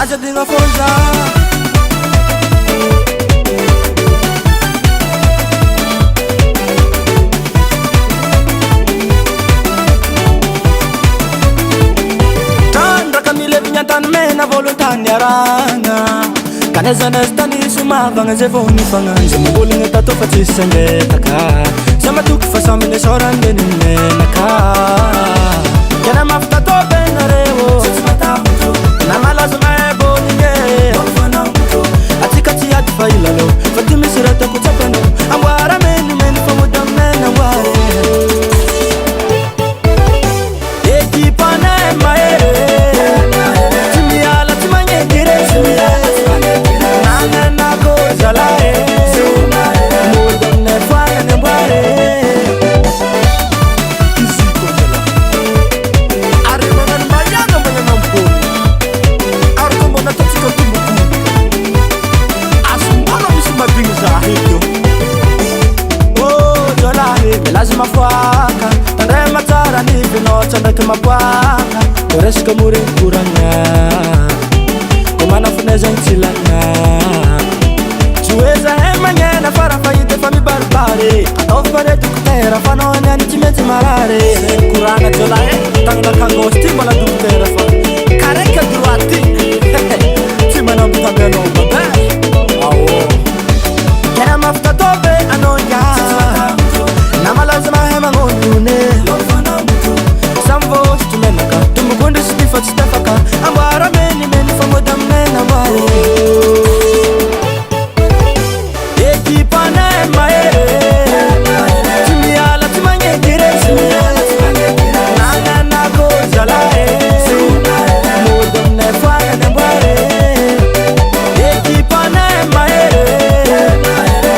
aza digna foza Tan mena volontany arana kanezanez tany somavagna zay vao nifagnanzy mbologna tato fa tsisy sangetaka samatoky fa samine sorande nimenaka kena mafy tato benareo na malazo maebonige atsika tsy ady fa ilaleo fa ty misy ratako tsapano amboara menimeny fa modamena amboare ekipanay maere lazima fuaka tandre matara ni vinota ndraiky mapoaka toresaka moregny koragna komana funeza nitsilagna tsy hoe zahay magnena farafahity efa mibaribary atao fare dokotera fanao aniany tsy maintsy marary koragna jolahy tagnanakagnosy ty mbola dokotera fa kareka droity tsy manambitamby anao babe ao kena mafy tatobe anao nya namalaza mahay magnonone samvosy ty menaka tombokondry sy tifa tsy tafaka amboara menimeny fa mody aminena mare ekipanay mahere tsy miala tsy magnety resy nagnanako zalahy mody aminay foagany amboare ekipanay mahere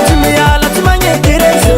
tsy miala tsy magnety resy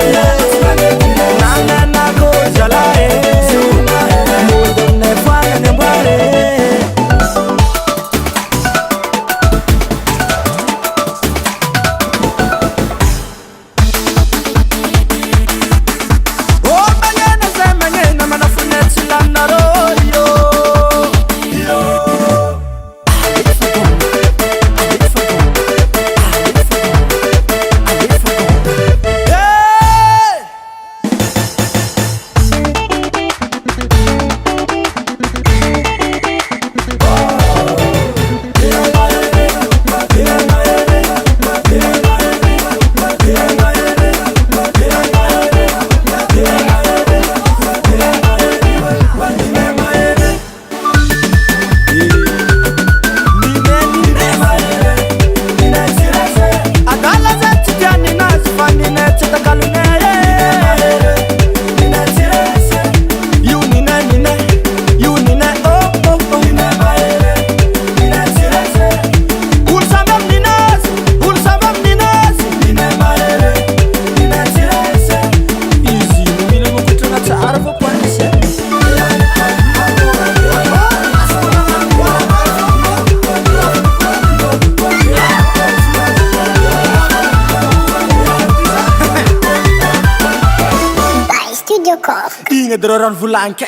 Igny dro rano volanky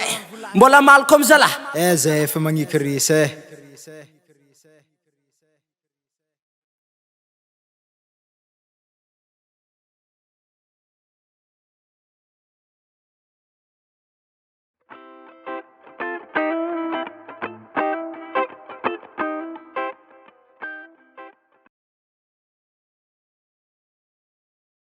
mbola malko amzala zay efa magniky risy